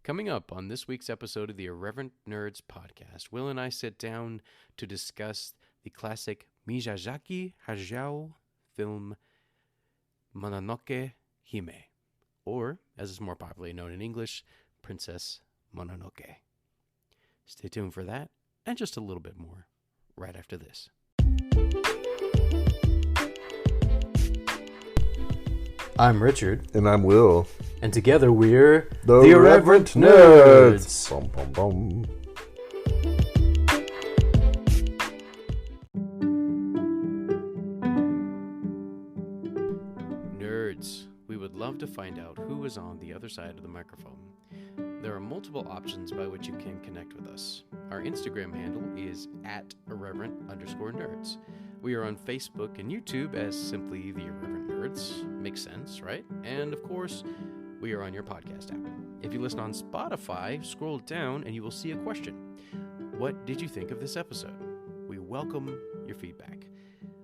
Coming up on this week's episode of the Irreverent Nerds podcast, Will and I sit down to discuss the classic Miyazaki Hayao film Mononoke Hime, or, as it's more popularly known in English, Princess Mononoke. Stay tuned for that and just a little bit more right after this. I'm Richard. And I'm Will. And together we're The Irreverent Nerds. Bum, bum, bum. Nerds. We would love to find out who is on the other side of the microphone. There are multiple options by which you can connect with us. Our Instagram handle is @irreverent_nerds. We are on Facebook and YouTube as simply the Irreverent Nerds. Makes sense, right? And of course, we are on your podcast app. If you listen on Spotify, scroll down and you will see a question. What did you think of this episode? We welcome your feedback.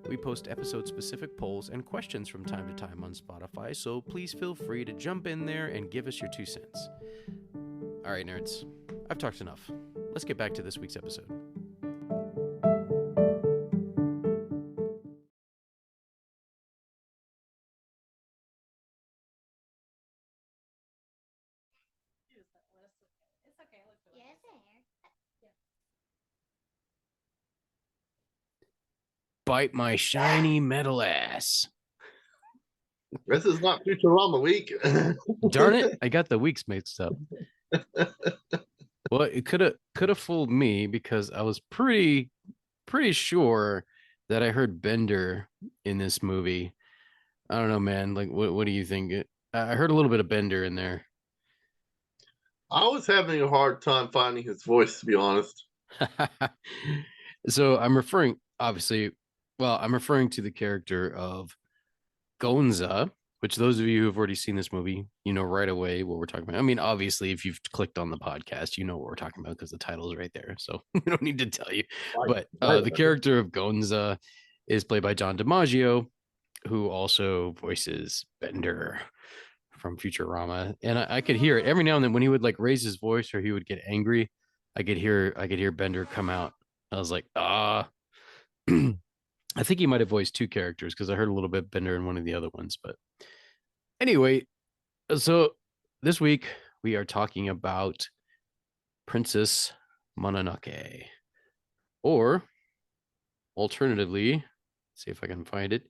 We post episode-specific polls and questions from time to time on Spotify, so please feel free to jump in there and give us your 2 cents. All right, nerds, I've talked enough. Let's get back to this week's episode. Bite my shiny metal ass. This is not Futurama week. Darn it, I got the weeks mixed up. Well, it could have fooled me because I was pretty sure that I heard Bender in this movie. I don't know, man. Like, what do you think? I heard a little bit of Bender in there. I was having a hard time finding his voice, to be honest. So I'm referring to the character of Gonza, which those of you who have already seen this movie, you know right away what we're talking about. I mean, obviously, if you've clicked on the podcast, you know what we're talking about because the title is right there. So we don't need to tell you. But the character of Gonza is played by John DiMaggio, who also voices Bender from Futurama. And I could hear it every now and then when he would like raise his voice or he would get angry. I could hear Bender come out. I was like, I think he might have voiced 2 characters because I heard a little bit Bender in one of the other ones. But anyway, so this week we are talking about Princess Mononoke, or alternatively, see if I can find it.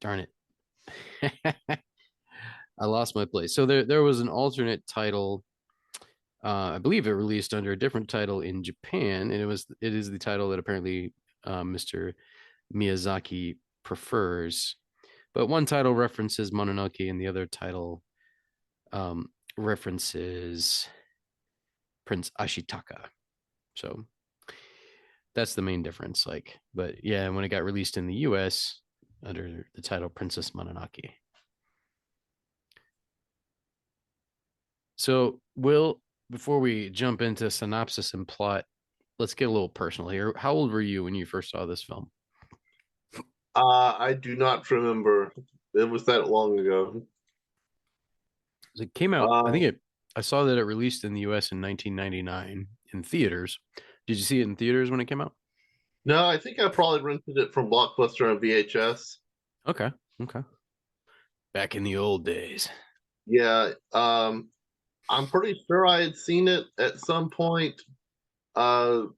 Darn it. I lost my place. So there was an alternate title. I believe it released under a different title in Japan, and it is the title that apparently Mr. Miyazaki prefers. But one title references Mononoke, and the other title references Prince Ashitaka. So that's the main difference. But yeah, when it got released in the U.S. under the title Princess Mononoke. So, Will, before we jump into synopsis and plot, let's get a little personal here. How old were you when you first saw this film? I do not remember. It was that long ago. It came out, I saw that it released in the US in 1999 in theaters. Did you see it in theaters when it came out? No, I think I probably rented it from Blockbuster on VHS. Okay. Back in the old days. Yeah, I'm pretty sure I had seen it at some point, but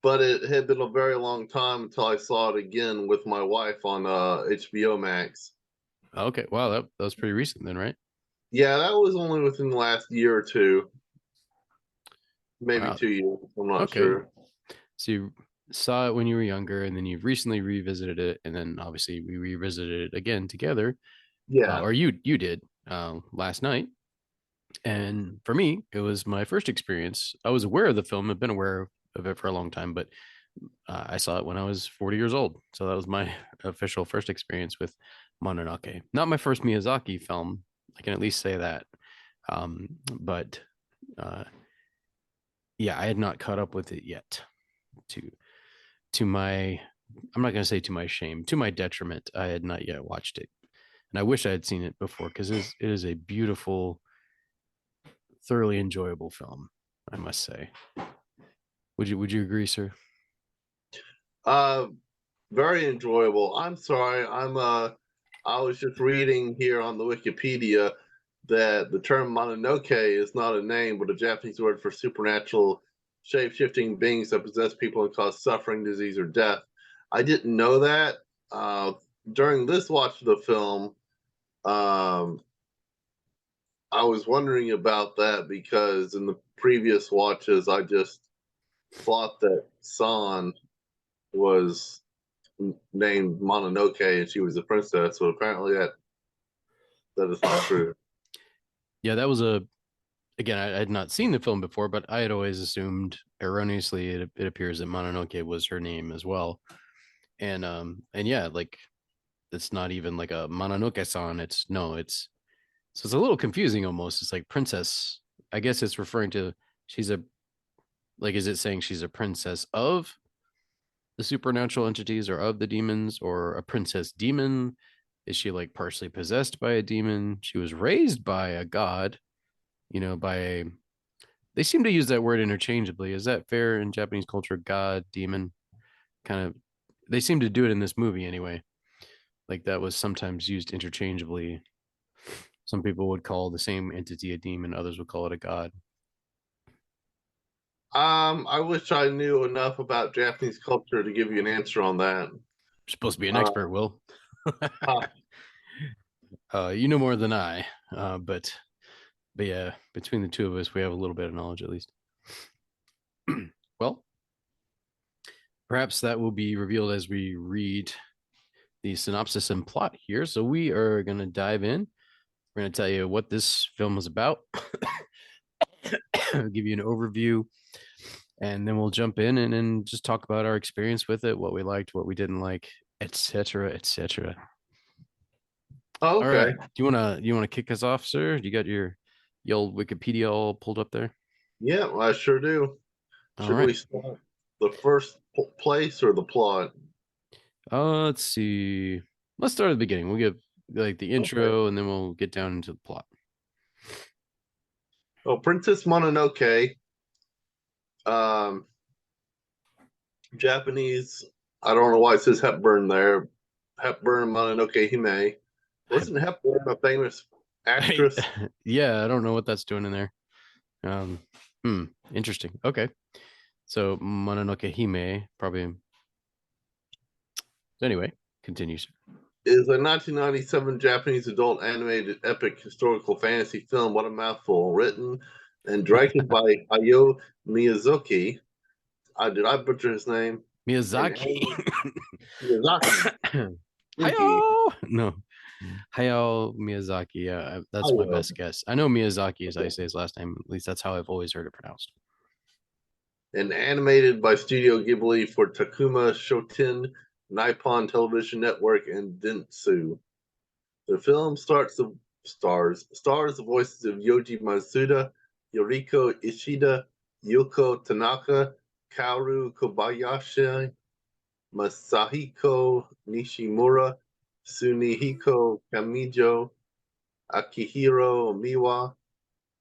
it had been a very long time until I saw it again with my wife on HBO Max. Okay, wow, that was pretty recent then, right? Yeah, that was only within the last year or two, maybe 2 years. I'm not sure. So you saw it when you were younger, and then you've recently revisited it, and then obviously we revisited it again together. Yeah, or you did last night. And for me, it was my first experience. I was aware of the film. I've been aware of it for a long time, but I saw it when I was 40 years old. So that was my official first experience with Mononoke. Not my first Miyazaki film. I can at least say that. But yeah, I had not caught up with it yet. To my, I'm not going to say to my shame, to my detriment, I had not yet watched it. and I wish I had seen it before because it is a beautiful, thoroughly enjoyable film. I must say. Would you agree, sir? Uh, very enjoyable. I'm sorry. I was just reading here on the Wikipedia that the term Mononoke is not a name, but a Japanese word for supernatural shape-shifting beings that possess people and cause suffering, disease, or death. I didn't know that. Uh, During this watch of the film, um, I was wondering about that because in the previous watches, I just thought that San was named Mononoke and she was a princess. So apparently that is not true. Yeah, that was a again. I had not seen the film before, but I had always assumed erroneously it appears that Mononoke was her name as well. And yeah, like it's not even like a Mononoke-san. It's no, it's so it's a little confusing almost. It's like princess. I guess it's referring to she's a like is it saying she's a princess of the supernatural entities or of the demons or a princess demon? Is she like partially possessed by a demon? She was raised by a god, by a they seem to use that word interchangeably. Is that fair in Japanese culture? God, demon, kind of they seem to do it in this movie anyway. Like that was sometimes used interchangeably. Some people would call the same entity a demon, others would call it a god. I wish I knew enough about Japanese culture to give you an answer on that. You're supposed to be an Uh, expert, Will. huh. You know more than I, but yeah, between the two of us, we have a little bit of knowledge at least. Well, perhaps that will be revealed as we read the synopsis and plot here. So we are going to dive in. We're going to tell you what this film is about, give you an overview, and then we'll jump in and just talk about our experience with it, what we liked, what we didn't like, etc., etc. Oh, All okay. right. Do you wanna kick us off, sir? You got your old Wikipedia all pulled up there? Yeah, well, I sure do. All Should we right. start the first place or the plot? Let's see. Let's start at the beginning. We'll give like the Okay. intro and then we'll get down into the plot. Well, Princess Mononoke, um, Japanese. I don't know why it says Hepburn there. Hepburn Mononoke Hime. Wasn't Hepburn a famous I, actress? yeah, I don't know what that's doing in there. Um, Interesting. Okay. So Mononoke Hime probably. Anyway, continues. Is a 1997 Japanese adult animated epic historical fantasy film. What a mouthful! Written and directed by Hayao Miyazaki. Did I butcher his name? And Miyazaki. animated Miyazaki. Yuki. Hayao. No. Hayao Miyazaki. Yeah, that's my Hayao. best guess. I know Miyazaki is how you Okay. say his last name. At least that's how I've always heard it pronounced. And animated by Studio Ghibli for Takuma Shoten, Nippon Television Network, and Dentsu. The film stars the voices of Yoji Matsuda, Yoriko Ishida, Yoko Tanaka, Kaoru Kobayashi, Masahiko Nishimura, Sunihiko Kamijo, Akihiro Miwa,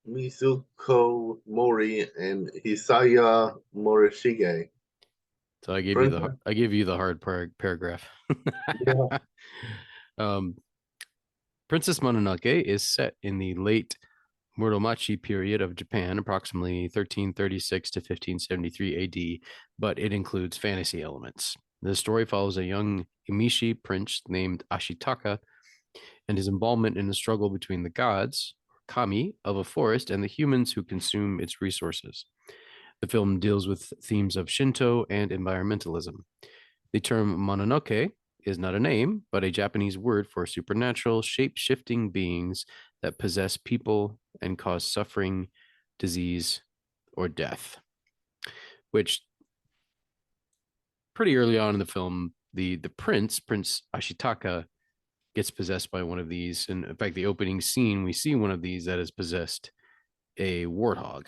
Mizuko Mori, and Hisaya Morishige. So Princess, I gave you the hard paragraph. yeah, um, Princess Mononoke is set in the late Muromachi period of Japan, approximately 1336 to 1573 AD, but it includes fantasy elements. The story follows a young Emishi prince named Ashitaka and his involvement in the struggle between the gods, kami, of a forest and the humans who consume its resources. The film deals with themes of Shinto and environmentalism. The term Mononoke is not a name, but a Japanese word for supernatural, shape shifting beings that possess people and cause suffering, disease, or death. Which pretty early on in the film, the Prince Ashitaka, gets possessed by one of these. And in fact, the opening scene, we see one of these that has possessed a warthog.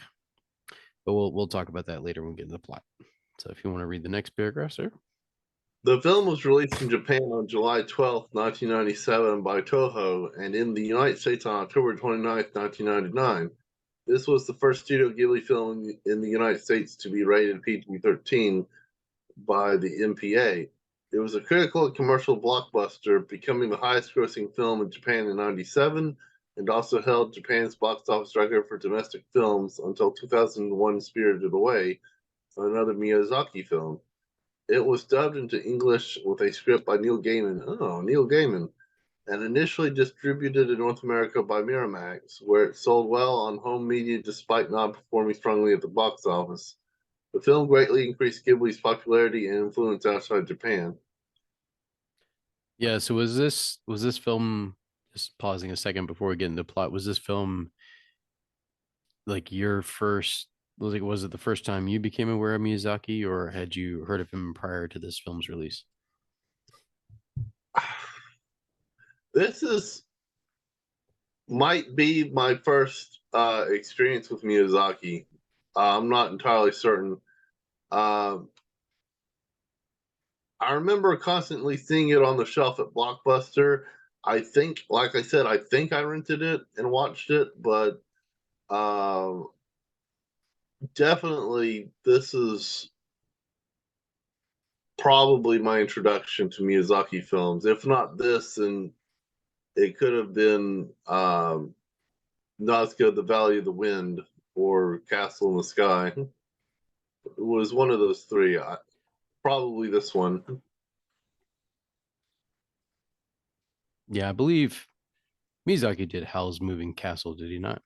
But we'll talk about that later when we get into the plot. So if you want to read the next paragraph, sir. The film was released in Japan on July 12th, 1997 by Toho, and in the United States on October 29th, 1999. This was the first Studio Ghibli film in the United States to be rated PG-13 by the MPA. It was a critical and commercial blockbuster, becoming the highest grossing film in Japan in 97, and also held Japan's box office record for domestic films until 2001 Spirited Away, another Miyazaki film. It was dubbed into English with a script by Neil Gaiman. Oh, Neil Gaiman. And initially distributed in North America by Miramax, where it sold well on home media despite not performing strongly at the box office. The film greatly increased Ghibli's popularity and influence outside Japan. Yeah, so was this film, just pausing a second before we get into plot, was this film like your first, was it the first time you became aware of Miyazaki, or had you heard of him prior to this film's release? This is might be my first experience with Miyazaki. I'm not entirely certain. Uh, I remember constantly seeing it on the shelf at Blockbuster. I think, like I said, I think I rented it and watched it, but uh, definitely this is probably my introduction to Miyazaki films. If not this, then it could have been Nazca, The Valley of the Wind, or Castle in the Sky. It was one of those three. Probably this one. Yeah, I believe Miyazaki did Howl's Moving Castle, did he not?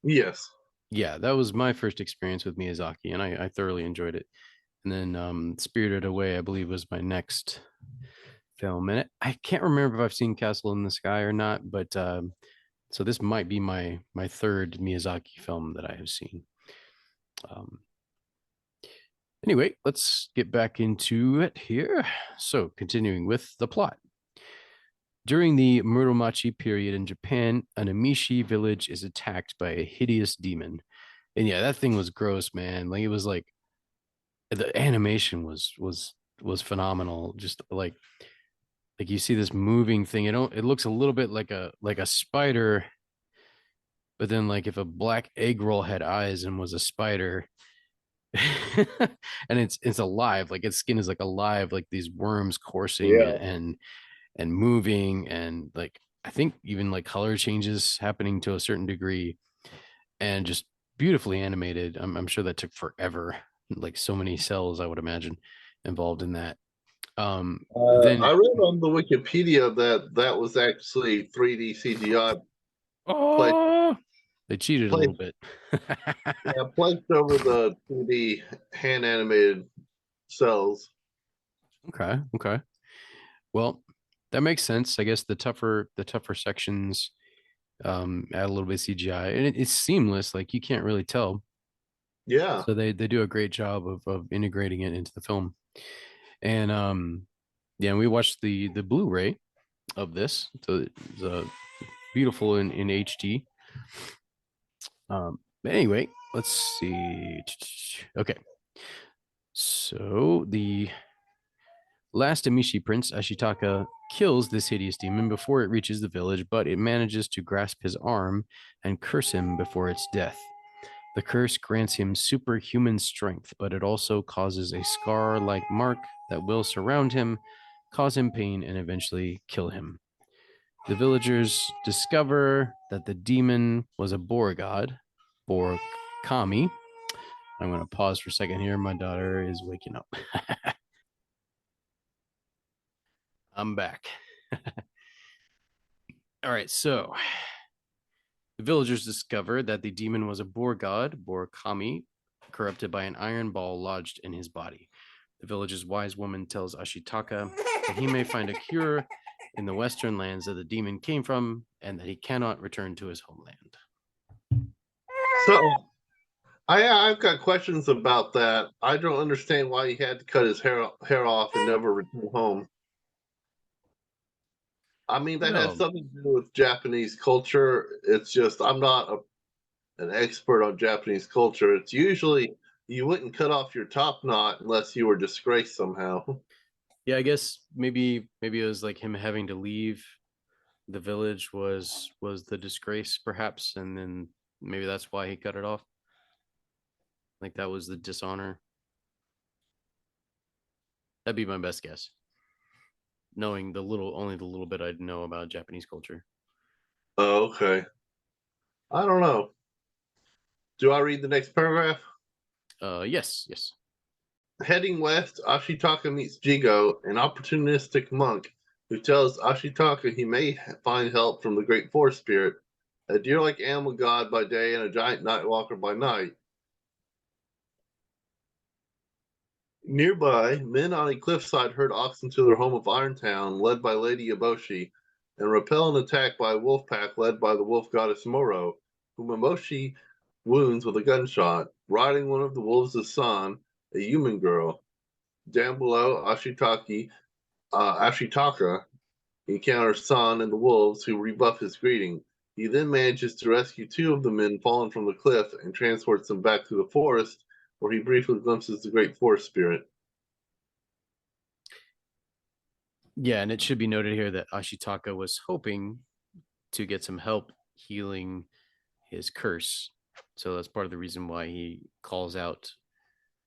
Yes. Yeah, that was my first experience with Miyazaki, and I thoroughly enjoyed it. And then Spirited Away, I believe, was my next film. And I can't remember if I've seen Castle in the Sky or not, but so this might be my third Miyazaki film that I have seen. Um, anyway, let's get back into it here. So, continuing with the plot. During the Muromachi period in Japan, an Amishi village is attacked by a hideous demon. And yeah, that thing was gross, man. Like it was like the animation was phenomenal. Just like you see this moving thing. It looks a little bit like a spider, but then like if a black egg roll had eyes and was a spider, and it's alive, like its skin is like alive, like these worms coursing Yeah. and moving, and like I think even like color changes happening to a certain degree, and just beautifully animated. I'm sure that took forever, like so many cells I would imagine involved in that. Then I read on the Wikipedia that that was actually 3D CGI placed, oh, they cheated a little placed, bit. yeah, placed over the 2D hand animated cells. Okay, okay. Well, that makes sense. I guess the tougher sections add a little bit of CGI, and it's seamless. Like you can't really tell. Yeah. So they do a great job of integrating it into the film. And yeah, and we watched the Blu-ray of this. So it's beautiful in HD. But anyway, let's see. Okay, so the last Amishi prince, Ashitaka, kills this hideous demon before it reaches the village, but it manages to grasp his arm and curse him before its death. The curse grants him superhuman strength, but it also causes a scar like mark that will surround him, cause him pain, and eventually kill him. The villagers discover that the demon was a boar god, Boar Kami. I'm going to pause for a second here. My daughter is waking up. I'm back. All right, so the villagers discover that the demon was a boar god, Boar Kami, corrupted by an iron ball lodged in his body. The village's wise woman tells Ashitaka that he may find a cure in the western lands that the demon came from and that he cannot return to his homeland. So I've got questions about that. I don't understand why he had to cut his hair off and never return home. I mean, that has Well, something to do with Japanese culture. It's just I'm not an expert on Japanese culture. It's usually you wouldn't cut off your top knot unless you were disgraced somehow. Yeah, I guess maybe it was like him having to leave the village was the disgrace perhaps, and then maybe that's why he cut it off. Like that was the dishonor. That'd be my best guess, knowing the little only the little bit I know about Japanese culture. Oh, okay. I don't know. Do I read the next paragraph? Yes. Heading west, Ashitaka meets Jigo, an opportunistic monk who tells Ashitaka he may find help from the great forest spirit, a deer like animal god by day and a giant night walker by night. Nearby, men on a cliffside herd oxen to their home of Irontown, led by Lady Eboshi, and repel an attack by a wolf pack led by the wolf goddess Moro, whom Eboshi wounds with a gunshot. Riding one of the wolves is San, a human girl. Down below, Ashitaka encounters San and the wolves, who rebuff his greeting. He then manages to rescue two of the men fallen from the cliff and transports them back to the forest, where he briefly glimpses the great forest spirit. Yeah, and it should be noted here that Ashitaka was hoping to get some help healing his curse. So that's part of the reason why he calls out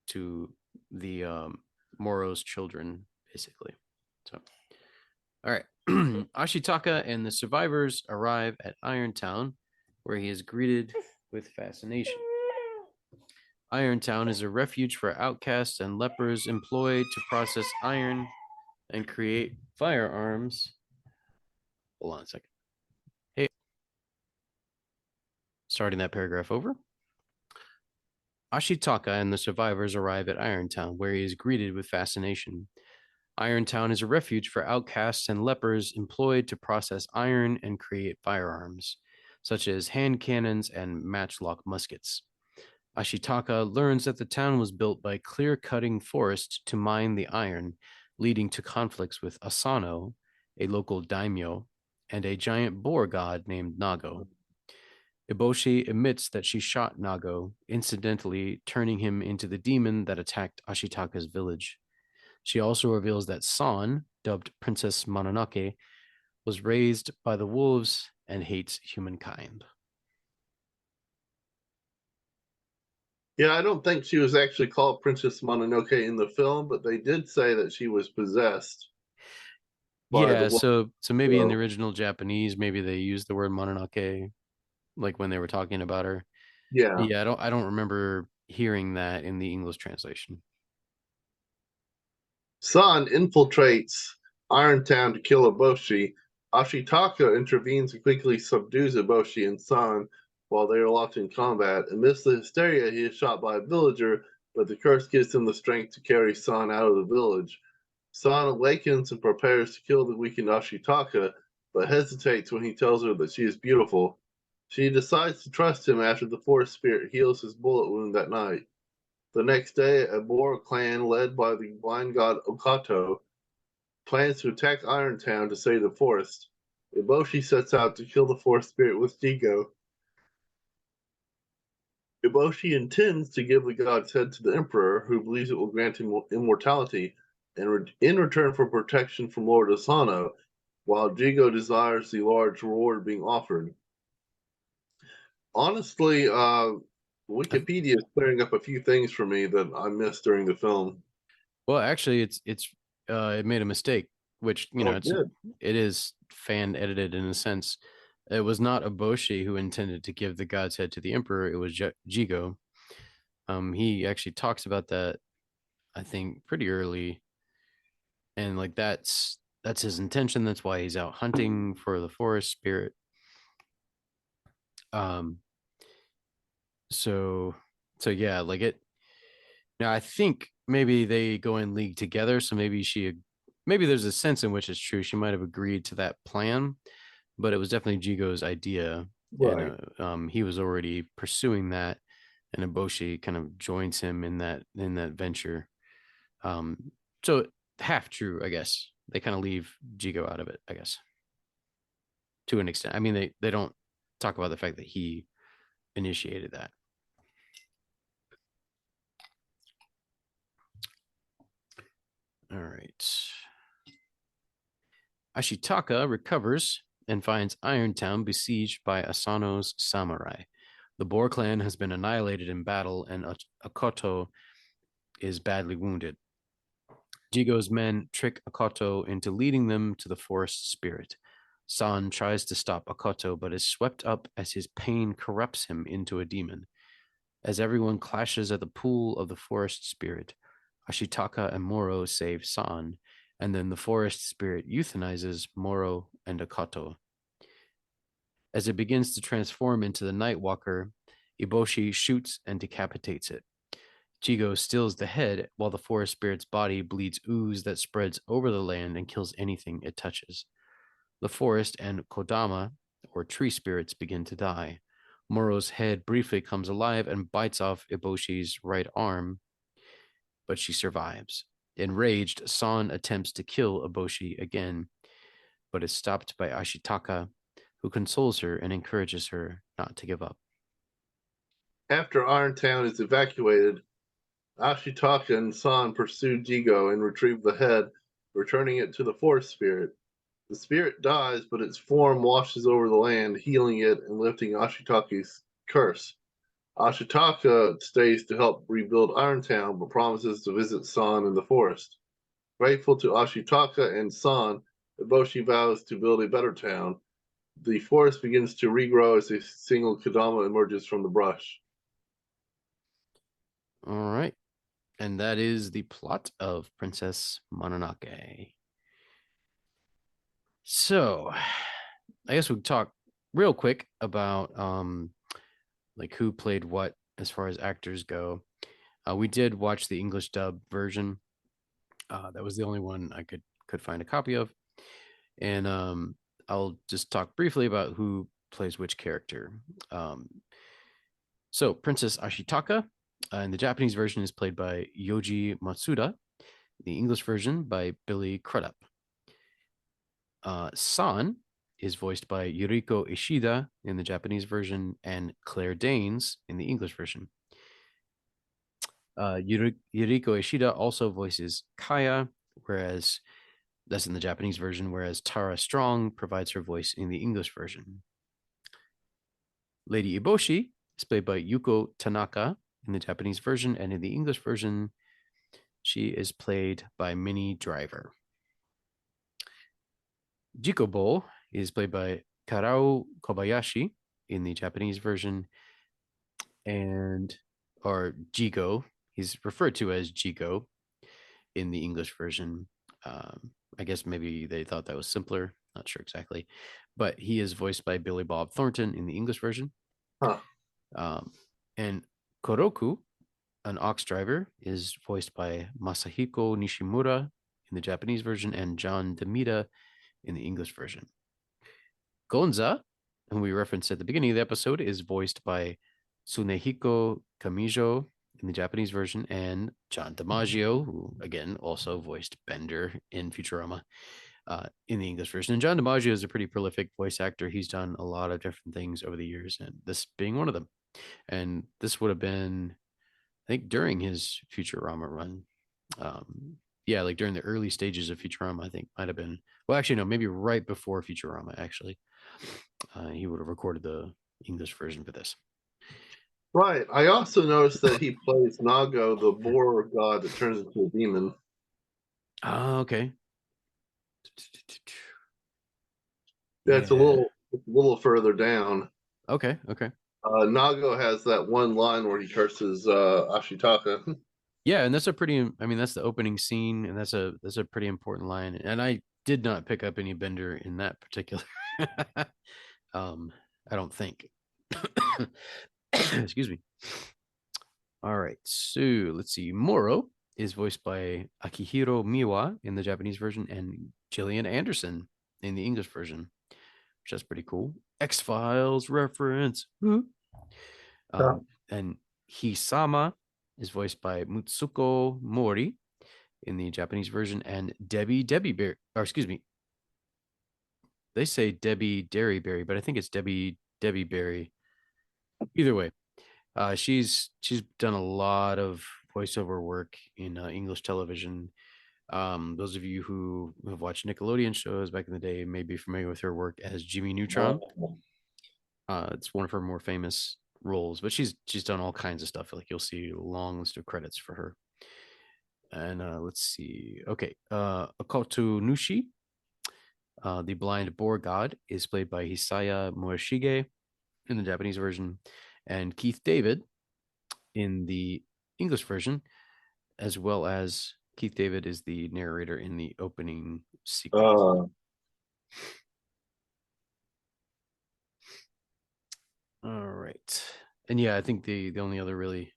to the Moro's children, basically. So, all right. Ashitaka and the survivors arrive at Irontown, where he is greeted with fascination. Irontown is a refuge for outcasts and lepers employed to process iron and create firearms. Hold on a second. Hey, starting that paragraph over. Ashitaka and the survivors arrive at Irontown, where he is greeted with fascination. Irontown is a refuge for outcasts and lepers employed to process iron and create firearms, such as hand cannons and matchlock muskets. Ashitaka learns that the town was built by clear cutting forest to mine the iron, leading to conflicts with Asano, a local daimyo, and a giant boar god named Nago. Eboshi admits that she shot Nago, incidentally turning him into the demon that attacked Ashitaka's village. She also reveals that San, dubbed Princess Mononoke, was raised by the wolves and hates humankind. Yeah, I don't think she was actually called Princess Mononoke in the film, but they did say that she was possessed by the Yeah, wolf. so maybe in the So, original Japanese, maybe they used the word Mononoke like when they were talking about her. yeah. Yeah, I don't remember hearing that in the English translation. San infiltrates Irontown to kill Eboshi. Ashitaka intervenes and quickly subdues Eboshi and San while they are locked in combat. Amidst the hysteria, he is shot by a villager, but the curse gives him the strength to carry San out of the village. San awakens and prepares to kill the weakened Ashitaka, but hesitates when he tells her that she is beautiful. She decides to trust him after the forest spirit heals his bullet wound that night. The next day, a Boer clan led by the blind god Okato plans to attack Irontown to save the forest. Iboshi sets out to kill the forest spirit with Jigo. Iboshi intends to give the god's head to the emperor, who believes it will grant him immortality, and in return for protection from Lord Asano, while Jigo desires the large reward being offered. Honestly, Wikipedia is clearing up a few things for me that I missed during the film. Well, actually, it made a mistake, which Oh, good. it is fan edited in a sense. It was not Oboshi who intended to give the god's head to the emperor. It was Jigo. He actually talks about that, I think, pretty early, and like that's his intention. That's why he's out hunting for the forest spirit. Um, so so yeah, like it. Now I think maybe they go in league together, so maybe there's a sense in which it's true. She might have agreed to that plan, but it was definitely Jigo's idea, and Right. he was already pursuing that, and Eboshi kind of joins him in that venture. So half true, I guess. They kind of leave Jigo out of it, I guess, to an extent. I mean, they don't talk about the fact that he initiated that. All right. Ashitaka recovers and finds Irontown besieged by Asano's samurai. The Boar clan has been annihilated in battle, and Akoto is badly wounded. Jigo's men trick Akoto into leading them to the forest spirit. San tries to stop Akoto, but is swept up as his pain corrupts him into a demon. As everyone clashes at the pool of the forest spirit, Ashitaka and Moro save San, and then the forest spirit euthanizes Moro and Akoto. As it begins to transform into the Nightwalker, Iboshi shoots and decapitates it. Chigo steals the head while the forest spirit's body bleeds ooze that spreads over the land and kills anything it touches. The forest and Kodama, or tree spirits, begin to die. Moro's head briefly comes alive and bites off Iboshi's right arm, but she survives. Enraged, San attempts to kill Iboshi again, but is stopped by Ashitaka, who consoles her and encourages her not to give up. After Irontown is evacuated, Ashitaka and San pursue Jigo and retrieve the head, returning it to the forest spirit. The spirit dies, but its form washes over the land, healing it and lifting Ashitaka's curse. Ashitaka stays to help rebuild Irontown, but promises to visit San in the forest. Grateful to Ashitaka and San, Eboshi vows to build a better town. The forest begins to regrow as a single Kodama emerges from the brush. All right. And that is the plot of Princess Mononoke. So, I guess we'll talk real quick about like who played what as far as actors go. We did watch the English dub version. That was the only one I could find a copy of, and I'll just talk briefly about who plays which character. Um, so, Princess Ashitaka in the Japanese version is played by Yoji Matsuda. The English version by Billy Crudup. San is voiced by Yuriko Ishida in the Japanese version and Claire Danes in the English version. Yuriko Ishida also voices Kaya, whereas that's in the Japanese version, whereas Tara Strong provides her voice in the English version. Lady Iboshi is played by Yuko Tanaka in the Japanese version, and in the English version, she is played by Minnie Driver. Jikobo is played by Karao Kobayashi in the Japanese version, and or Jigo. He's referred to as Jigo in the English version. I guess maybe they thought that was simpler. Not sure exactly, but he is voiced by Billy Bob Thornton in the English version. Huh. And Koroku, an ox driver, is voiced by Masahiko Nishimura in the Japanese version and John Demita in the English version. Gonza, whom we referenced at the beginning of the episode, is voiced by Tsunehiko Kamijo in the Japanese version and John DiMaggio, who again also voiced Bender in Futurama in the English version. And John DiMaggio is a pretty prolific voice actor. He's done a lot of different things over the years, and this being one of them. And this would have been, I think, during his Futurama run. Yeah, like during the early stages of Futurama, I think might have been. Well, actually, no, maybe right before Futurama. Actually, he would have recorded the English version for this. Right. I also noticed that he plays Nago, the boar god that turns into a demon. Okay. Yeah, Yeah. it's a little further down. Okay. Okay. Nago has that one line where he curses Ashitaka. Yeah, and that's a pretty. I mean, that's the opening scene, and that's a pretty important line. And I did not pick up any Bender in that particular. um, I don't think. Excuse me. All right, so let's see. Moro is voiced by Akihiro Miwa in the Japanese version and Gillian Anderson in the English version, which is pretty cool. X Files reference. Yeah. And Hisama is voiced by Mutsuko Mori in the Japanese version, and Debbie Berry, or excuse me, they say Debbie Derryberry, but I think it's Debbie Berry. Either way, she's done a lot of voiceover work in English television. Those of you who have watched Nickelodeon shows back in the day may be familiar with her work as Jimmy Neutron. Uh, It's one of her more famous roles, but she's done all kinds of stuff. Like you'll see a long list of credits for her. And let's see. Okay, Akoto Nushi, the blind boar god, is played by Hisaya Morishige in the Japanese version, and Keith David in the English version, as well as Keith David is the narrator in the opening sequence. uh, All right. And yeah, I think the only other really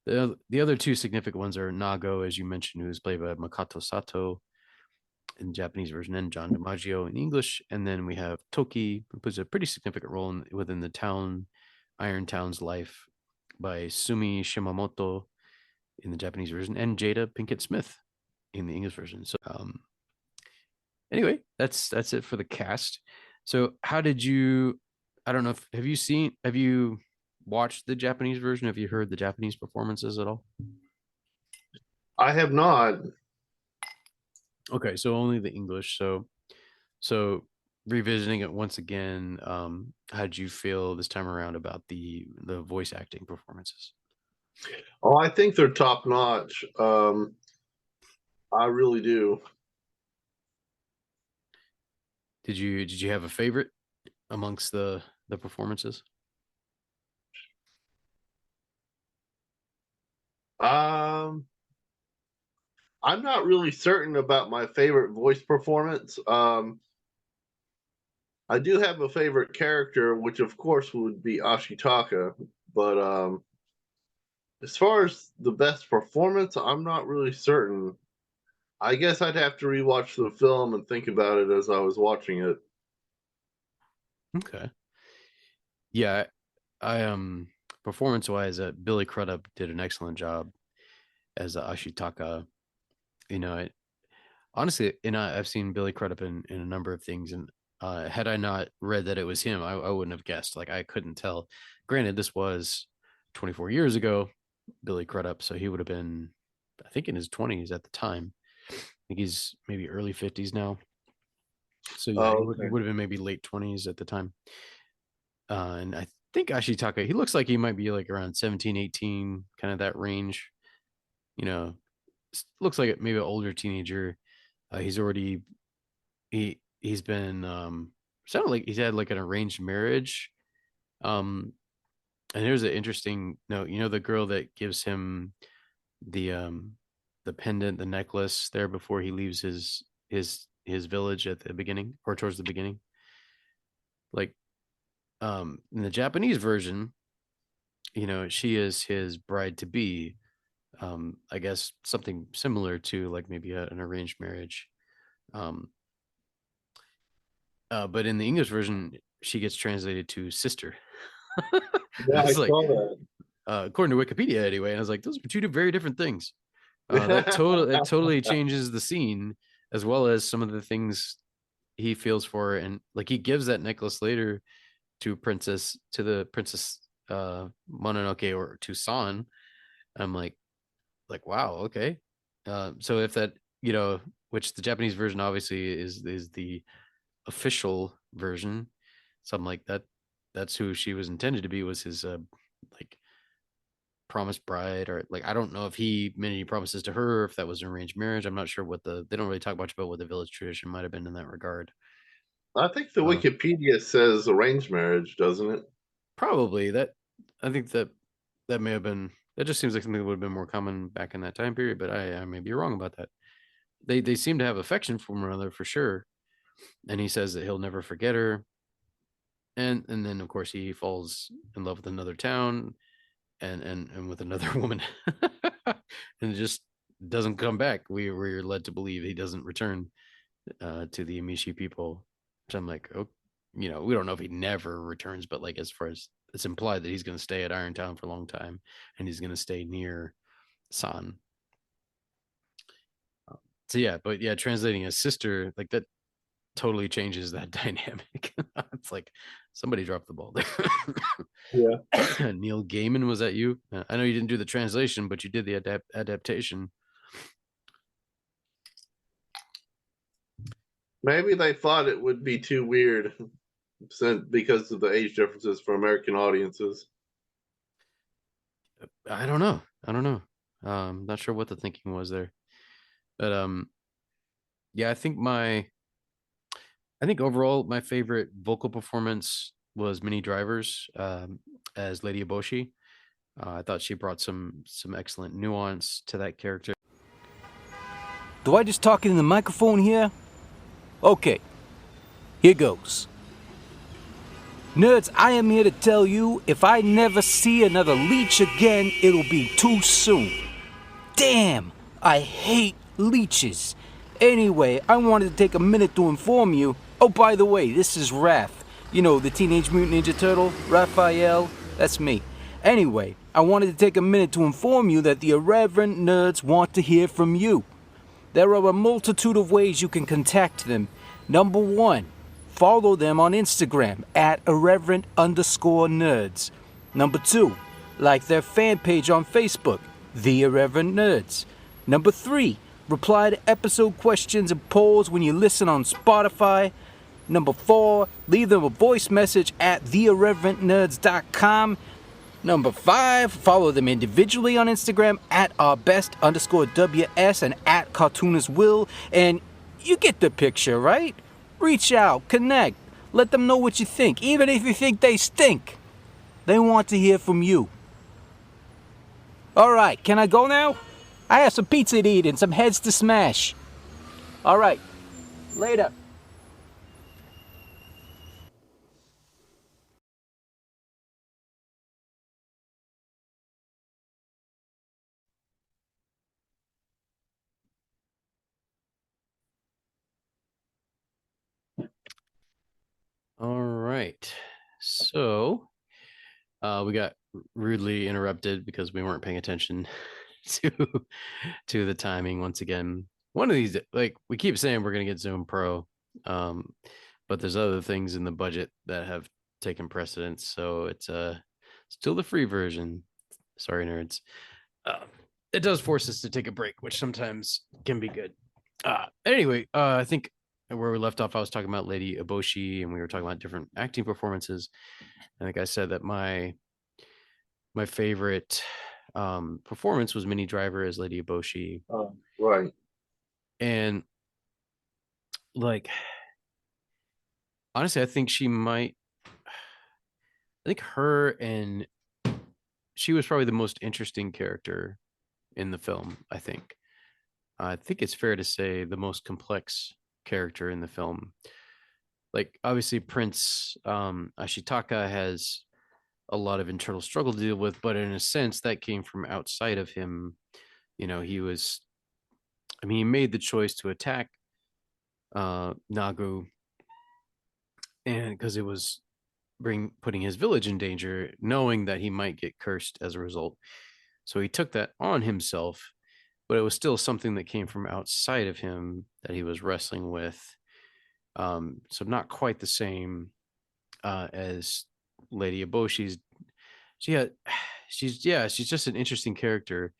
the other two significant ones are Nago, as you mentioned, who's played by Makoto Sato in the Japanese version, and John DiMaggio in English. And then we have Toki, who plays a pretty significant role within the town, Iron Town's life, by Sumi Shimamoto in the Japanese version, and Jada Pinkett Smith in the English version. So anyway, that's it for the cast. So how did you? I don't know if have you watched the Japanese version? Have you heard the Japanese performances at all? I have not. Okay, so only the English. So revisiting it once again, how did you feel this time around about the voice acting performances? Oh, I think they're top notch. I really do. Did you have a favorite amongst the performances? Um, I'm not really certain about my favorite voice performance. I do have a favorite character, which of course would be Ashitaka, but as far as the best performance, I'm not really certain. I guess I'd have to rewatch the film and think about it as I was watching it. Okay. Yeah, I performance wise, Billy Crudup did an excellent job as Ashitaka. You know, honestly, and I've seen Billy Crudup in a number of things, and had I not read that it was him, I wouldn't have guessed. Like I couldn't tell. Granted, this was 24 years ago, Billy Crudup, so he would have been, I think, in his 20s at the time. I think he's maybe early 50s now. So yeah, he Oh, would he okay. would have been maybe late 20s at the time. And I think Ashitaka, he looks like he might be like around 17, 18, kind of that range. You know, looks like maybe an older teenager. He's already he's been sounded like he's had like an arranged marriage. Um, and here's an interesting note. You know, the girl that gives him the um the pendant, the necklace there before he leaves his village at the beginning or towards the beginning. Like in the Japanese version, you know, she is his bride to be. I guess something similar to like maybe an arranged marriage. Um, but in the English version, she gets translated to sister. Yeah, I I was like, saw according to Wikipedia anyway, and I was like, those are two very different things. That that. totally changes the scene, as well as some of the things he feels for her. And like he gives that necklace later to the princess Mononoke, or to San. I'm like wow, okay. So if that, you know, which the Japanese version obviously is the official version, so I'm like that's who she was intended to be, was his like promised bride, or like I don't know if he made any promises to her, or if that was an arranged marriage. I'm not sure what they don't really talk much about what the village tradition might have been in that regard. I think the Uh, Wikipedia says arranged marriage, doesn't it? Probably that. I think that may have been, that just seems like something that would have been more common back in that time period, but I may be wrong about that. They seem to have affection for one another for sure, and he says that he'll never forget her, and then of course he falls in love with another town, and with another woman, and it just doesn't come back. We're led to believe he doesn't return to the Amishi people. So I'm like, oh, you know, we don't know if he never returns, but like as far as it's implied that he's going to stay at Irontown for a long time, and he's going to stay near San. So yeah, but yeah, translating a sister like that totally changes that dynamic. It's like somebody dropped the ball Yeah. there. Neil Gaiman, was that you? I know you didn't do the translation, but you did the adaptation. Maybe they thought it would be too weird because of the age differences for American audiences. I don't know. I don't know. Not sure what the thinking was there, but yeah, I think overall my favorite vocal performance was Minnie Driver's as Lady Eboshi. I thought she brought some excellent nuance to that character. Do I just talk into the microphone here? Okay, here goes. Nerds, I am here to tell you, if I never see another leech again, it'll be too soon. Damn, I hate leeches. Anyway, I wanted to take a minute to inform you. Oh, by the way, this is Raph. You know, the Teenage Mutant Ninja Turtle, Raphael. That's me. Anyway, I wanted to take a minute to inform you that the irreverent nerds want to hear from you. There are a multitude of ways you can contact them. Number one, follow them on Instagram at irreverent_nerds. Number two, like their fan page on Facebook, The Irreverent Nerds. Number three, reply to episode questions and polls when you listen on Spotify. Number four, leave them a voice message at theirreverentnerds.com. Number five, follow them individually on Instagram at ourbest_WS and at cartoonistwill. And you get the picture, right? Reach out, connect, let them know what you think, even if you think they stink. They want to hear from you. All right, can I go now? I have some pizza to eat and some heads to smash. All right, later. All right, so we got rudely interrupted because we weren't paying attention to the timing once again. One of these, like we keep saying, we're gonna get Zoom Pro, um, but there's other things in the budget that have taken precedence. So it's still the free version. Sorry, nerds. Uh, it does force us to take a break, which sometimes can be good. Anyway, I think where we left off, I was talking about Lady Eboshi, and we were talking about different acting performances. I think I said that my favorite performance was Minnie Driver as Lady Eboshi, Right. and like honestly, I think she might. I think her and she was probably the most interesting character in the film. I think it's fair to say the most complex character in the film. Like obviously, Prince Ashitaka has a lot of internal struggle to deal with, but in a sense, that came from outside of him. You know, he was. I mean, he made the choice to attack Nagu, and because it was putting his village in danger, knowing that he might get cursed as a result. So he took that on himself, but it was still something that came from outside of him that he was wrestling with. So not quite the same as Lady Eboshi's. She had, she's just an interesting character,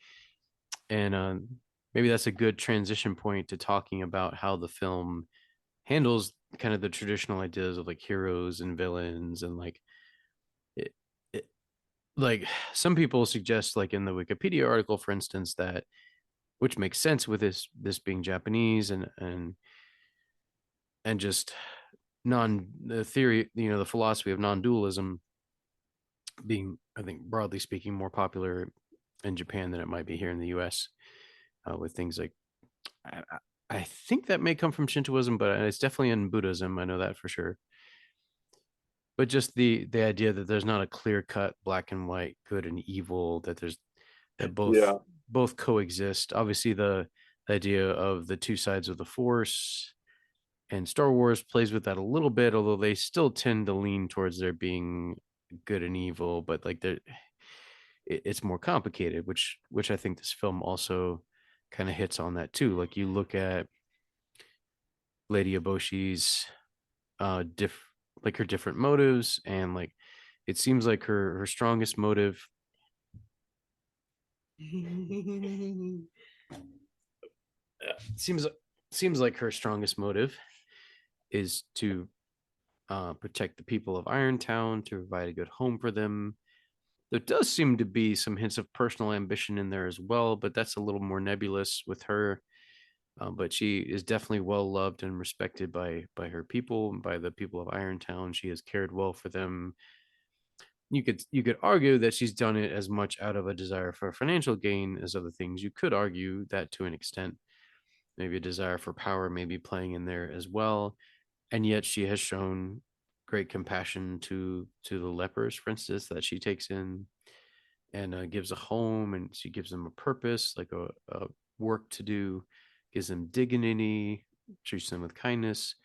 and maybe that's a good transition point to talking about how the film handles kind of the traditional ideas of like heroes and villains and like it, it like some people suggest like in the Wikipedia article for instance that which makes sense with this being Japanese and just non the theory, you know, the philosophy of non-dualism being, I think, broadly speaking, more popular in Japan than it might be here in the U.S. With things like I, I think that may come from Shintoism, but it's definitely in Buddhism. I know that for sure. But just the idea that there's not a clear cut black and white good and evil, that there's that Yeah. both coexist. Obviously, the idea of the two sides of the force and Star Wars plays with that a little bit, although they still tend to lean towards there being good and evil, but like it's more complicated, which I think this film also kind of hits on that too. Like you look at Lady Eboshi's like her different motives, and like it seems like her strongest motive seems seems like her strongest motive is to protect the people of Irontown, to provide a good home for them. There does seem to be some hints of personal ambition in there as well, but that's a little more nebulous with her. But she is definitely well loved and respected by her people, by the people of Irontown. She has cared well for them. You could argue that she's done it as much out of a desire for financial gain as other things. You could argue that to an extent, maybe a desire for power may be playing in there as well. And yet she has shown great compassion to the lepers, for instance, that she takes in and gives a home, and she gives them a purpose, like a work to do, gives them dignity, treats them with kindness.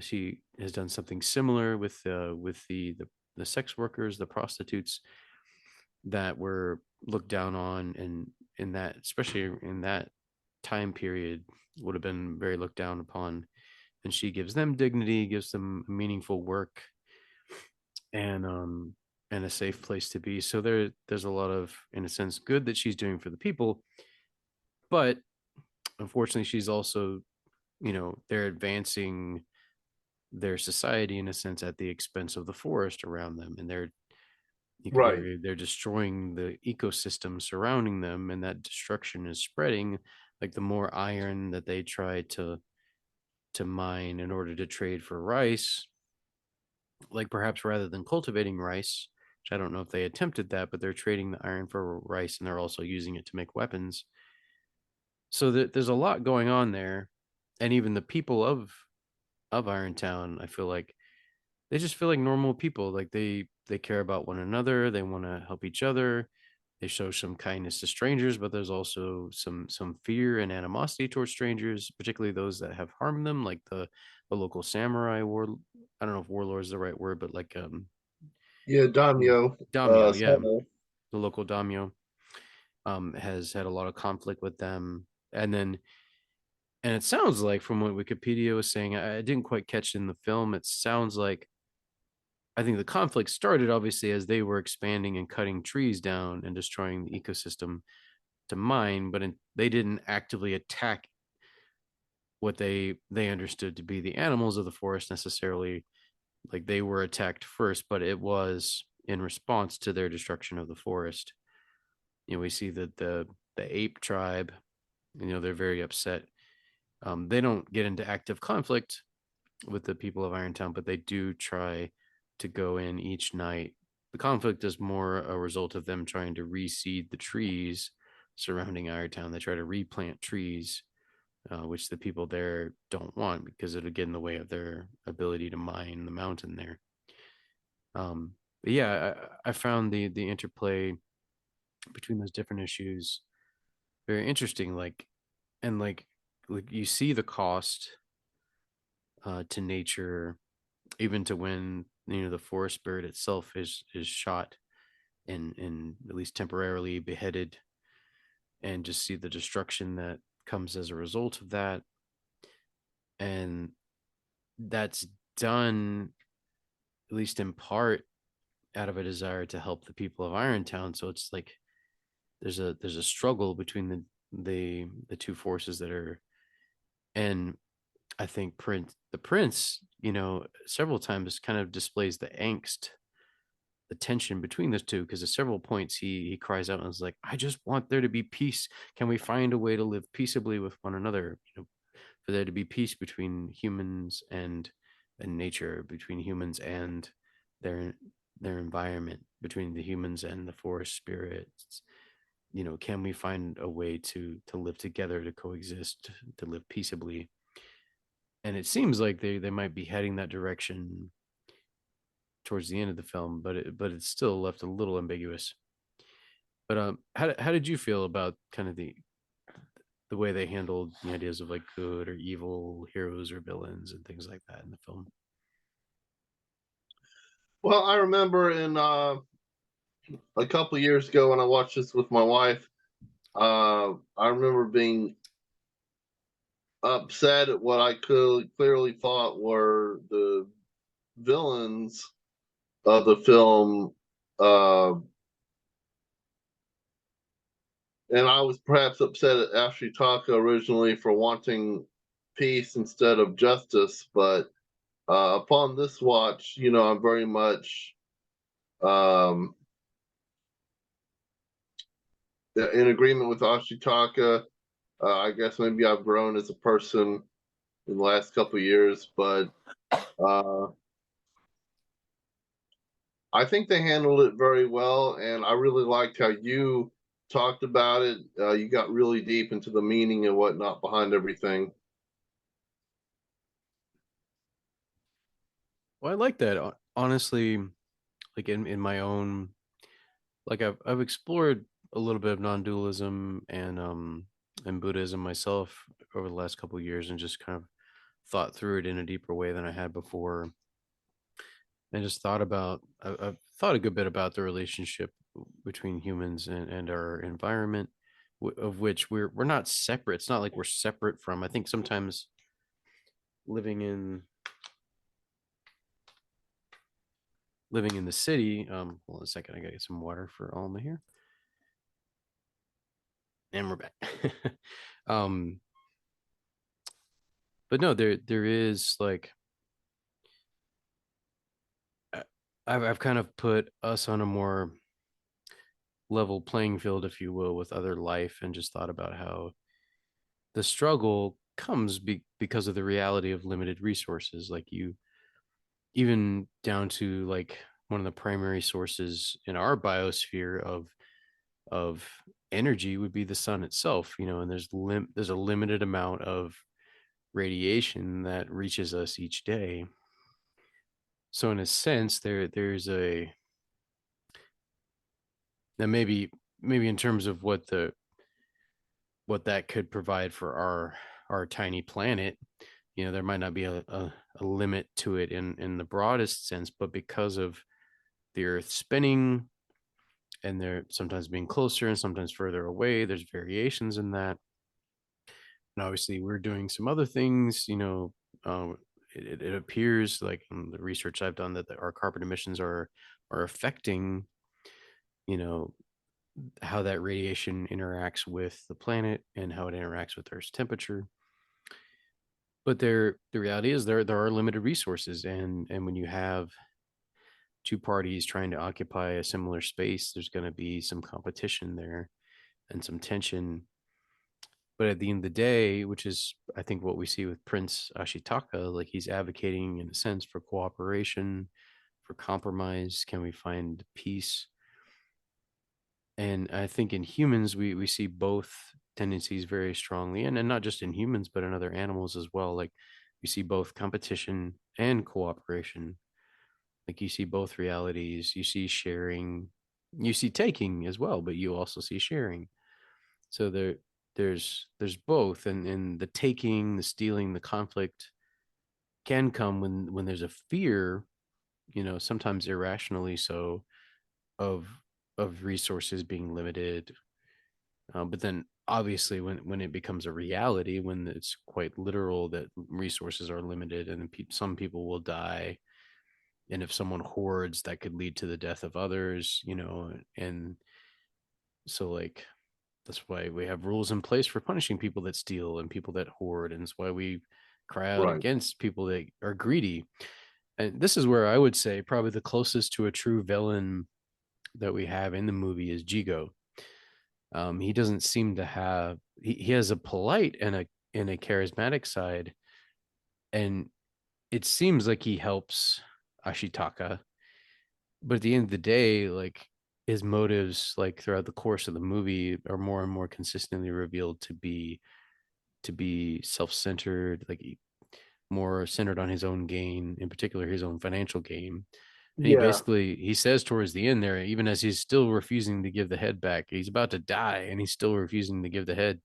She has done something similar with the sex workers, the prostitutes that were looked down on, and in that, especially in that time period, would have been very looked down upon. And she gives them dignity, gives them meaningful work, and and a safe place to be. So there's a lot of, in a sense, good that she's doing for the people, but unfortunately, she's also, they're advancing their society in a sense at the expense of the forest around them, and you could Right. argue they're destroying the ecosystem surrounding them, and that destruction is spreading. Like the more iron that they try to mine in order to trade for rice, like perhaps rather than cultivating rice, which I don't know if they attempted that, but they're trading the iron for rice, and they're also using it to make weapons. So there's a lot going on there, and even the people of Irontown, I feel like they just feel like normal people. Like they care about one another. They want to help each other. They show some kindness to strangers, but there's also some fear and animosity towards strangers, particularly those that have harmed them, like the local samurai war. I don't know if warlord is the right word, but like Yeah, Daimyo. daimyo, yeah, Samuel. the local daimyo has had a lot of conflict with them, and then and it sounds like from what Wikipedia was saying, I didn't quite catch in the film. It sounds like I think the conflict started obviously as they were expanding and cutting trees down and destroying the ecosystem to mine, but they didn't actively attack what they understood to be the animals of the forest necessarily. Like they were attacked first, but it was in response to their destruction of the forest. We see that the ape tribe, they're very upset. They don't get into active conflict with the people of Irontown, but they do try to go in each night. The conflict is more a result of them trying to reseed the trees surrounding Irontown. They try to replant trees, which the people there don't want because it would get in the way of their ability to mine the mountain there. But yeah, I found the interplay between those different issues very interesting. And like you see the cost to nature, even to when the forest spirit itself is shot and at least temporarily beheaded, and just see the destruction that comes as a result of that. And that's done at least in part out of a desire to help the people of Irontown. So it's like there's a struggle between the two forces that are. And I think the prince, several times kind of displays the angst, the tension between those two, because at several points he cries out and is like, I just want there to be peace. Can we find a way to live peaceably with one another? For there to be peace between humans and nature, between humans and their their environment, between the humans and the forest spirits. Can we find a way to live together, to coexist, to live peaceably? And it seems like they might be heading that direction towards the end of the film, but it's still left a little ambiguous. But how did you feel about kind of the way they handled the ideas of like good or evil, heroes or villains, and things like that in the film? Well, I remember in a couple years ago when I watched this with my wife, I remember being upset at what I could clearly thought were the villains of the film, uh, and I was perhaps upset at Ashitaka originally for wanting peace instead of justice. But Upon this watch, I'm very much um, in agreement with Ashitaka. I guess maybe I've grown as a person in the last couple of years, but uh, I think they handled it very well, and I really liked how you talked about it. You got really deep into the meaning and whatnot behind everything. Well, I like that. Honestly, like in my own, like I've explored a little bit of non-dualism and Buddhism myself over the last couple of years, and just kind of thought through it in a deeper way than I had before, and just thought about I've thought a good bit about the relationship between humans and our environment, of which we're not separate. It's not like we're separate from. I think sometimes living in the city. Hold on a second, I gotta get some water for Alma here, and we're back. um, but no, there is like I've kind of put us on a more level playing field, if you will, with other life, and just thought about how the struggle comes because of the reality of limited resources. Like you, even down to like one of the primary sources in our biosphere of energy would be the sun itself, and there's a limited amount of radiation that reaches us each day. So in a sense, there's a now maybe in terms of what that could provide for our tiny planet, there might not be a limit to it in the broadest sense, but because of the earth spinning and they're sometimes being closer and sometimes further away, there's variations in that. And obviously we're doing some other things, it appears like in the research I've done that our carbon emissions are affecting, you know how that radiation interacts with the planet and how it interacts with Earth's temperature. But the reality is there are limited resources, and when you have two parties trying to occupy a similar space, there's going to be some competition there and some tension. But at the end of the day, which is I think what we see with Prince Ashitaka, like he's advocating in a sense for cooperation, for compromise. Can we find peace? And I think in humans we see both tendencies very strongly, and not just in humans but in other animals as well. Like we see both competition and cooperation. Like you see both realities, you see sharing, you see taking as well, but you also see sharing. So there's both, and the taking, the stealing, the conflict can come when there's a fear, sometimes irrationally so, of resources being limited. But then obviously when it becomes a reality, when it's quite literal that resources are limited and some people will die, and if someone hoards, that could lead to the death of others, and so like that's why we have rules in place for punishing people that steal and people that hoard, and it's why we cry out Right. against people that are greedy. And this is where I would say probably the closest to a true villain that we have in the movie is Jigo. He doesn't seem to have he has a polite and a charismatic side, and it seems like he helps Ashitaka, but at the end of the day, like his motives, like throughout the course of the movie, are more and more consistently revealed to be self-centered, like more centered on his own gain, in particular his own financial gain. And Yeah. he says towards the end there, even as he's still refusing to give the head back, he's about to die and he's still refusing to give the head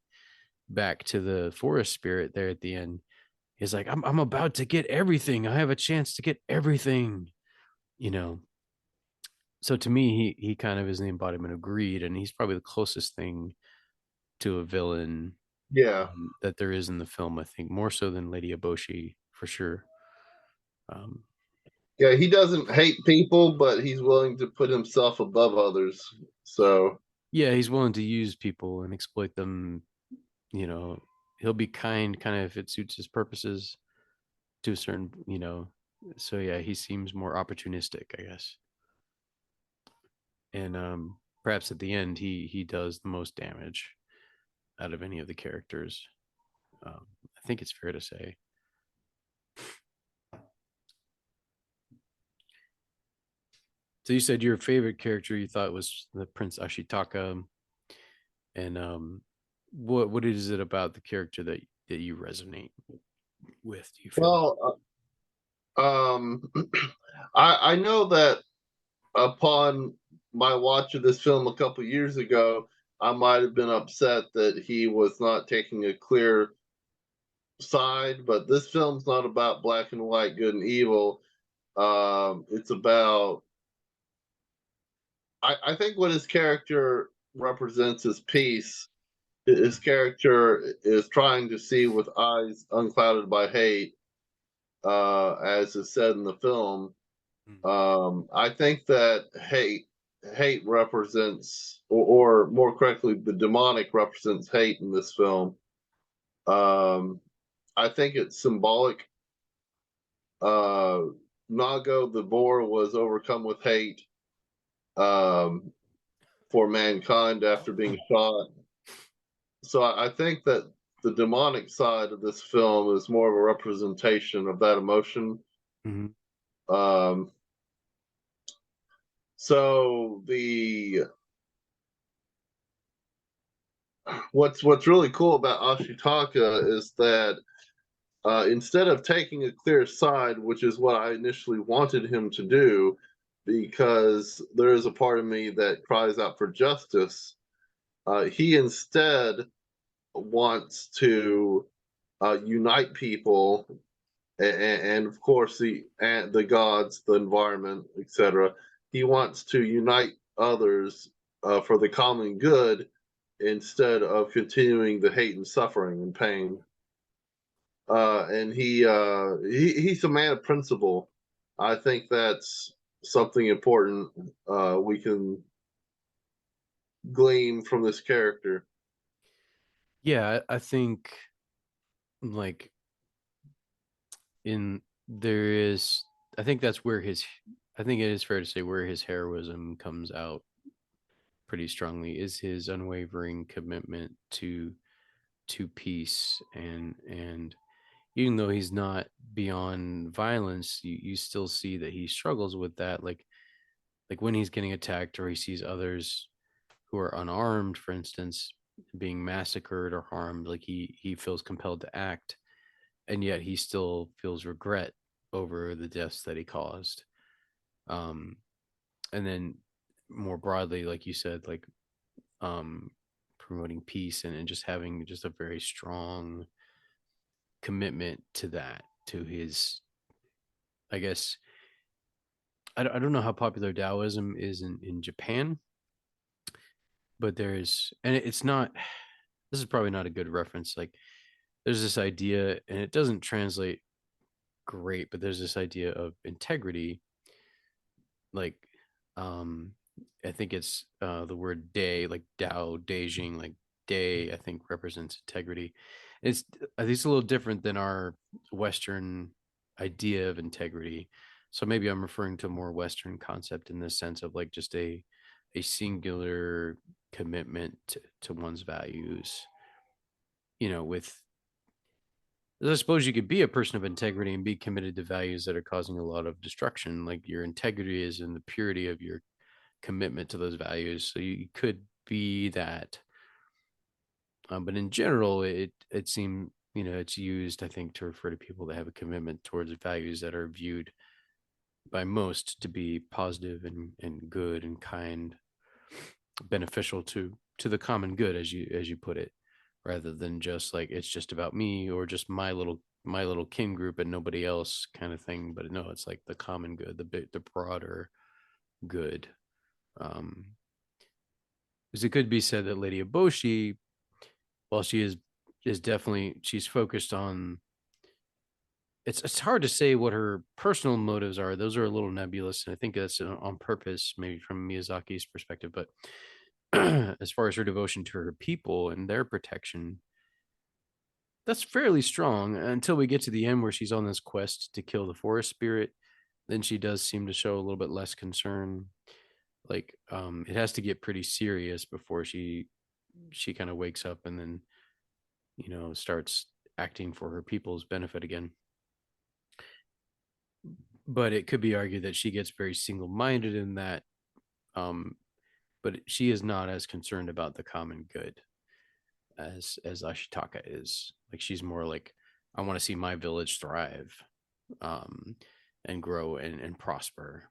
back to the forest spirit there at the end. He's like, I'm about to get everything. I have a chance to get everything, you know. So to me, he kind of is the embodiment of greed, and he's probably the closest thing to a villain Yeah. that there is in the film. I think more so than Lady Eboshi for sure. Um, Yeah, he doesn't hate people, but he's willing to put himself above others. So, yeah, he's willing to use people and exploit them. You know, he'll be kind if it suits his purposes to a certain. So yeah, he seems more opportunistic, I guess. And perhaps at the end, he does the most damage out of any of the characters. I think it's fair to say. So you said your favorite character you thought was the Prince Ashitaka, and what is it about the character that you resonate with? Do you feel? Well, I know that upon my watch of this film a couple years ago, I might have been upset that he was not taking a clear side, but this film's not about black and white, good and evil. It's about, I think, what his character represents is peace. His character is trying to see with eyes unclouded by hate, as is said in the film. I think that hate represents, or more correctly, the demonic represents hate in this film. Um, I think it's symbolic. Uh, Nago the boar was overcome with hate, um, for mankind after being shot. So I think that the demonic side of this film is more of a representation of that emotion. Mhm. Um, so the what's really cool about Ashitaka is that, instead of taking a clear side, which is what I initially wanted him to do, because there is a part of me that cries out for justice, he instead wants to unite people, and of course the gods, the environment, etc. He wants to unite others, for the common good, instead of continuing the hate and suffering and pain. And he's a man of principle. I think that's something important, we can glean from this character. Yeah, I think like in there is I think that's where his I think it is fair to say where his heroism comes out pretty strongly is his unwavering commitment to peace, and even though he's not beyond violence, you still see that he struggles with that, like when he's getting attacked or he sees others who are unarmed, for instance, being massacred or harmed, like he feels compelled to act, and yet he still feels regret over the deaths that he caused. um and then more broadly, like you said, like um promoting peace, and just having just a very strong commitment to that, to his, I guess, I don't know how popular Taoism is in Japan, but there's, and it's not, this is probably not a good reference. Like there's this idea, and it doesn't translate great, but there's this idea of integrity. Like, um, I think it's the word day, like Dao, Deijing, like day, I think represents integrity. It's, I think it's a little different than our Western idea of integrity. So maybe I'm referring to a more Western concept in the sense of like just a singular commitment to one's values. With, I suppose you could be a person of integrity and be committed to values that are causing a lot of destruction. Like your integrity is in the purity of your commitment to those values. So you could be that. But in general, it seemed, it's used, I think, to refer to people that have a commitment towards values that are viewed by most to be positive and good and kind, beneficial to the common good, as you put it, rather than just like it's just about me or just my little kin group and nobody else kind of thing. But no, it's like the common good, the broader good. um because it could be said that Lady Eboshi, while she is definitely, she's focused on, it's hard to say what her personal motives are. Those are a little nebulous, and I think that's on purpose, maybe from Miyazaki's perspective. But as far as her devotion to her people and their protection, that's fairly strong until we get to the end where she's on this quest to kill the forest spirit. Then she does seem to show a little bit less concern. Like it has to get pretty serious before she kind of wakes up and then starts acting for her people's benefit again. But it could be argued that she gets very single-minded in that, um but she is not as concerned about the common good as Ashitaka is. Like she's more like, I want to see my village thrive, um and grow and prosper.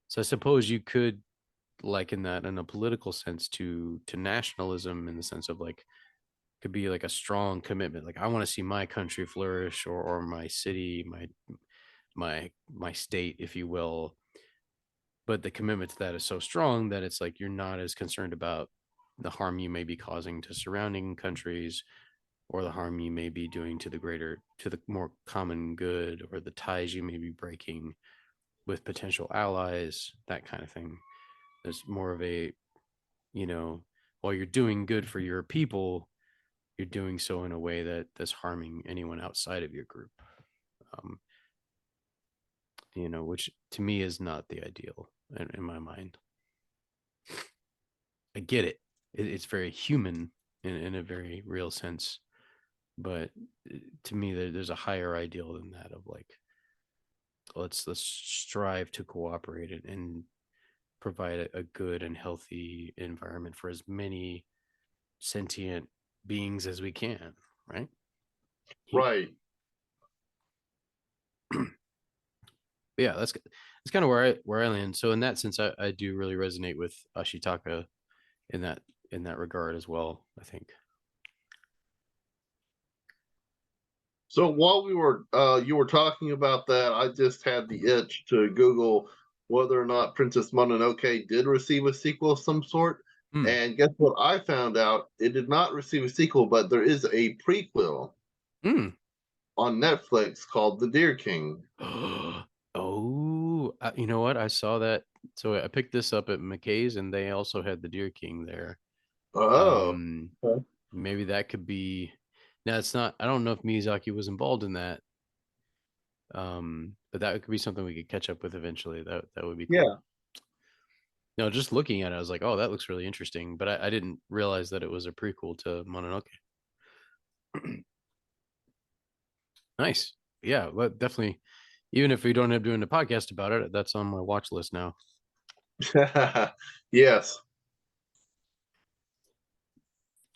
So I suppose you could liken that in a political sense to nationalism, in the sense of like, could be like a strong commitment, like I want to see my country flourish, or my city, my state, if you will. But the commitment to that is so strong that it's like you're not as concerned about the harm you may be causing to surrounding countries, or the harm you may be doing to the more common good, or the ties you may be breaking with potential allies, that kind of thing. There's more of a, while you're doing good for your people, you're doing so in a way that's harming anyone outside of your group. um, which to me is not the ideal in my mind. I get it. It's very human in a very real sense, but to me, there's a higher ideal than that, of like, let's strive to cooperate and provide a good and healthy environment for as many sentient beings as we can, right? Right. Yeah, that's kind of where I land. So in that sense, I do really resonate with Ashitaka in that regard as well, I think. So while you were talking about that, I just had the itch to Google whether or not Princess Mononoke did receive a sequel of some sort. Hmm. And guess what? I found out it did not receive a sequel, but there is a prequel Hmm. on Netflix called The Deer King. Oh, you know what? I saw that. So I picked this up at McKay's, and they also had the Deer King there. Oh, Um, okay. Maybe that could be. Now it's not. I don't know if Miyazaki was involved in that. But that could be something we could catch up with eventually. That would be cool. Yeah, No, just looking at it, I was like, oh, that looks really interesting. But I didn't realize that it was a prequel to Mononoke. Nice. Yeah, but definitely. Even if we don't end up doing a podcast about it, that's on my watch list now. yes.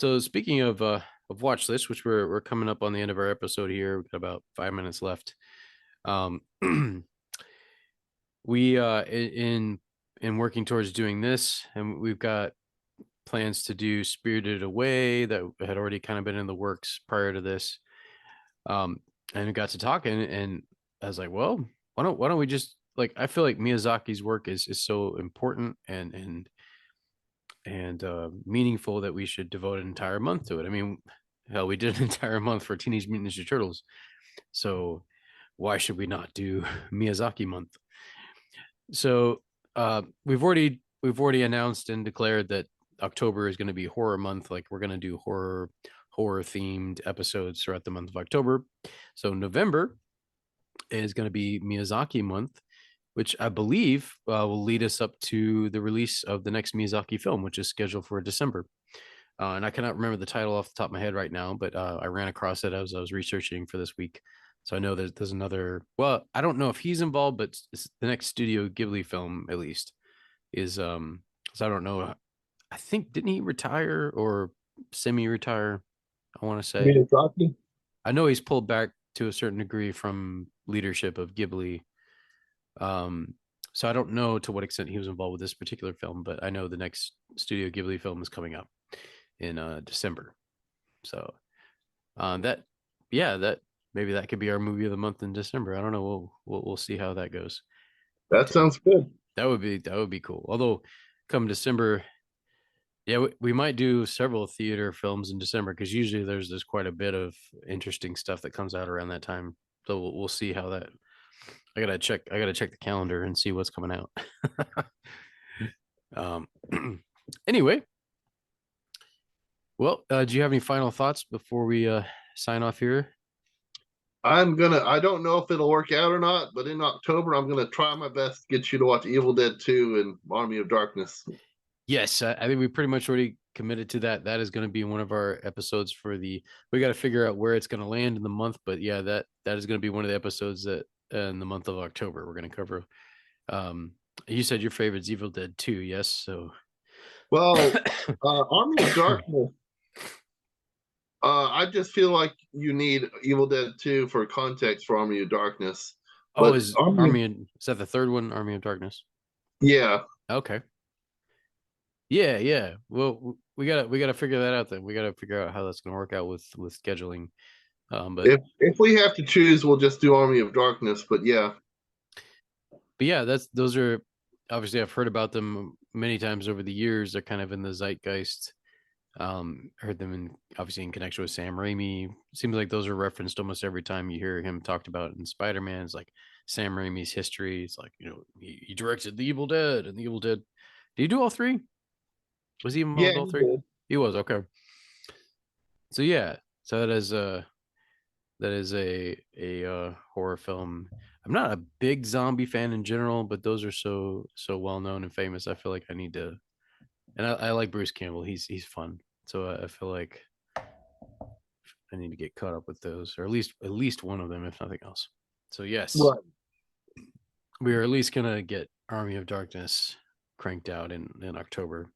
So speaking of watch lists, which we're coming up on the end of our episode here, we've got about 5 minutes left. Um, we in working towards doing this, and we've got plans to do Spirited Away that had already kind of been in the works prior to this. And we got to talking, and I was like, well, why don't we just, like, I feel like Miyazaki's work is so important and meaningful that we should devote an entire month to it. I mean, hell, we did an entire month for Teenage Mutant Ninja Turtles, so why should we not do Miyazaki month? So we've already announced and declared that October is going to be horror month. Like, we're going to do horror themed episodes throughout the month of October. So November is going to be Miyazaki month, which I believe will lead us up to the release of the next Miyazaki film, which is scheduled for December. And I cannot remember the title off the top of my head right now, but I ran across it as I was researching for this week. So I know there's another. Well, I don't know if he's involved, but the next Studio Ghibli film, at least, is So I don't know. I think, didn't he retire or semi-retire? I want to say. Miyazaki? I know he's pulled back to a certain degree from leadership of Ghibli. Um, so I don't know to what extent he was involved with this particular film, but I know the next Studio Ghibli film is coming up in December. So that, yeah, that maybe that could be our movie of the month in December. I don't know. We'll see how that goes. That But sounds good. that would be cool. Although come December, yeah, we might do several theater films in December, because usually there's quite a bit of interesting stuff that comes out around that time. So we'll see how that. I gotta check the calendar and see what's coming out. um, anyway, well, do you have any final thoughts before we sign off here? I don't know if it'll work out or not, but in October, I'm gonna try my best to get you to watch Evil Dead 2 and Army of Darkness. Yes, I think we pretty much already committed to that. That is going to be one of our episodes for the. We got to figure out where it's going to land in the month, but yeah, that is going to be one of the episodes that in the month of October we're going to cover. You said your favorite's Evil Dead 2, yes? So, Well, Army of Darkness. I just feel like you need Evil Dead 2 for context for Army of Darkness. oh, But is that the third one, Army of Darkness? Yeah. Okay. Yeah. Well, we gotta figure that out then. We gotta figure out how that's gonna work out with scheduling. But if we have to choose, we'll just do Army of Darkness. But yeah, those are obviously I've heard about them many times over the years. They're kind of in the zeitgeist. Heard them obviously in connection with Sam Raimi. Seems like those are referenced almost every time you hear him talked about in Spider-Man. It's like Sam Raimi's history. It's like, he directed The Evil Dead and The Evil Dead. Did he do all three? Was he involved in all three? He was, okay. So yeah, so that is a horror film. I'm not a big zombie fan in general, but those are so well known and famous. I feel like I need to, and I like Bruce Campbell. He's fun. So I feel like I need to get caught up with those, or at least one of them, if nothing else. So yes, right. We are at least gonna get Army of Darkness cranked out in October.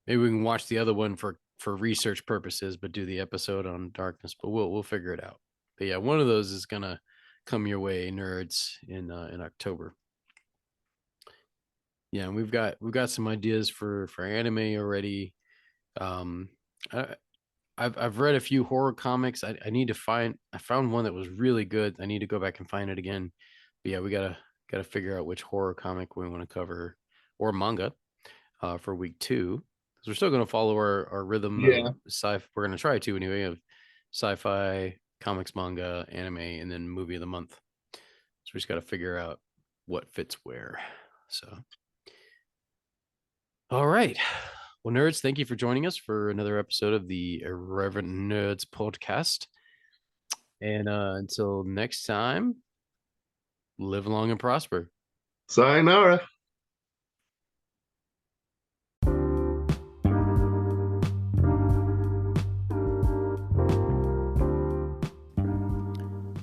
Maybe we can watch the other one for research purposes, but do the episode on Darkness. But we'll figure it out. But yeah, one of those is gonna come your way, nerds, in October. Yeah, and we've got some ideas for anime already. I've read a few horror comics. I need to I found one that was really good. I need to go back and find it again. But yeah, we gotta figure out which horror comic we want to cover, or manga, for week 2. Because we're still gonna follow our rhythm. Yeah. We're gonna try to anyway, of sci-fi, comics, manga, anime, and then movie of the month. So we just got to figure out what fits where. So, all right. Well, nerds, thank you for joining us for another episode of the Irreverent Nerds podcast. And until next time, live long and prosper. Sayonara.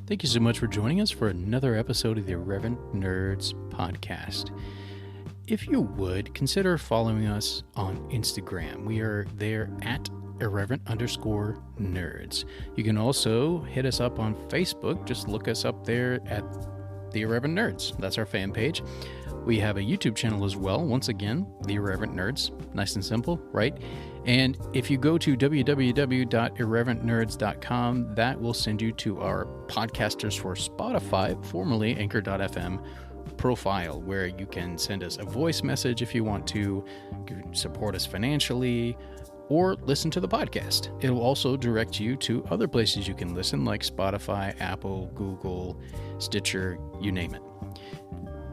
Thank you so much for joining us for another episode of the Irreverent Nerds podcast. If you would, consider following us on Instagram. We are there at irreverent_nerds. You can also hit us up on Facebook. Just look us up there at the Irreverent Nerds. That's our fan page. We have a YouTube channel as well. Once again, the Irreverent Nerds. Nice and simple, right? And if you go to www.irreverentnerds.com, that will send you to our Podcasters for Spotify, formerly Anchor.fm, profile, where you can send us a voice message if you want to, support us financially, or listen to the podcast. It will also direct you to other places you can listen, like Spotify, Apple, Google, Stitcher, you name it.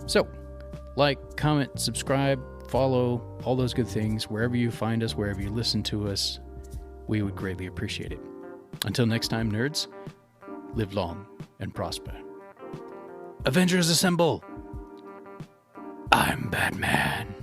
So, like, comment, subscribe, follow, all those good things, wherever you find us, wherever you listen to us. We would greatly appreciate it. Until next time, nerds, live long and prosper. Avengers assemble! I'm Batman.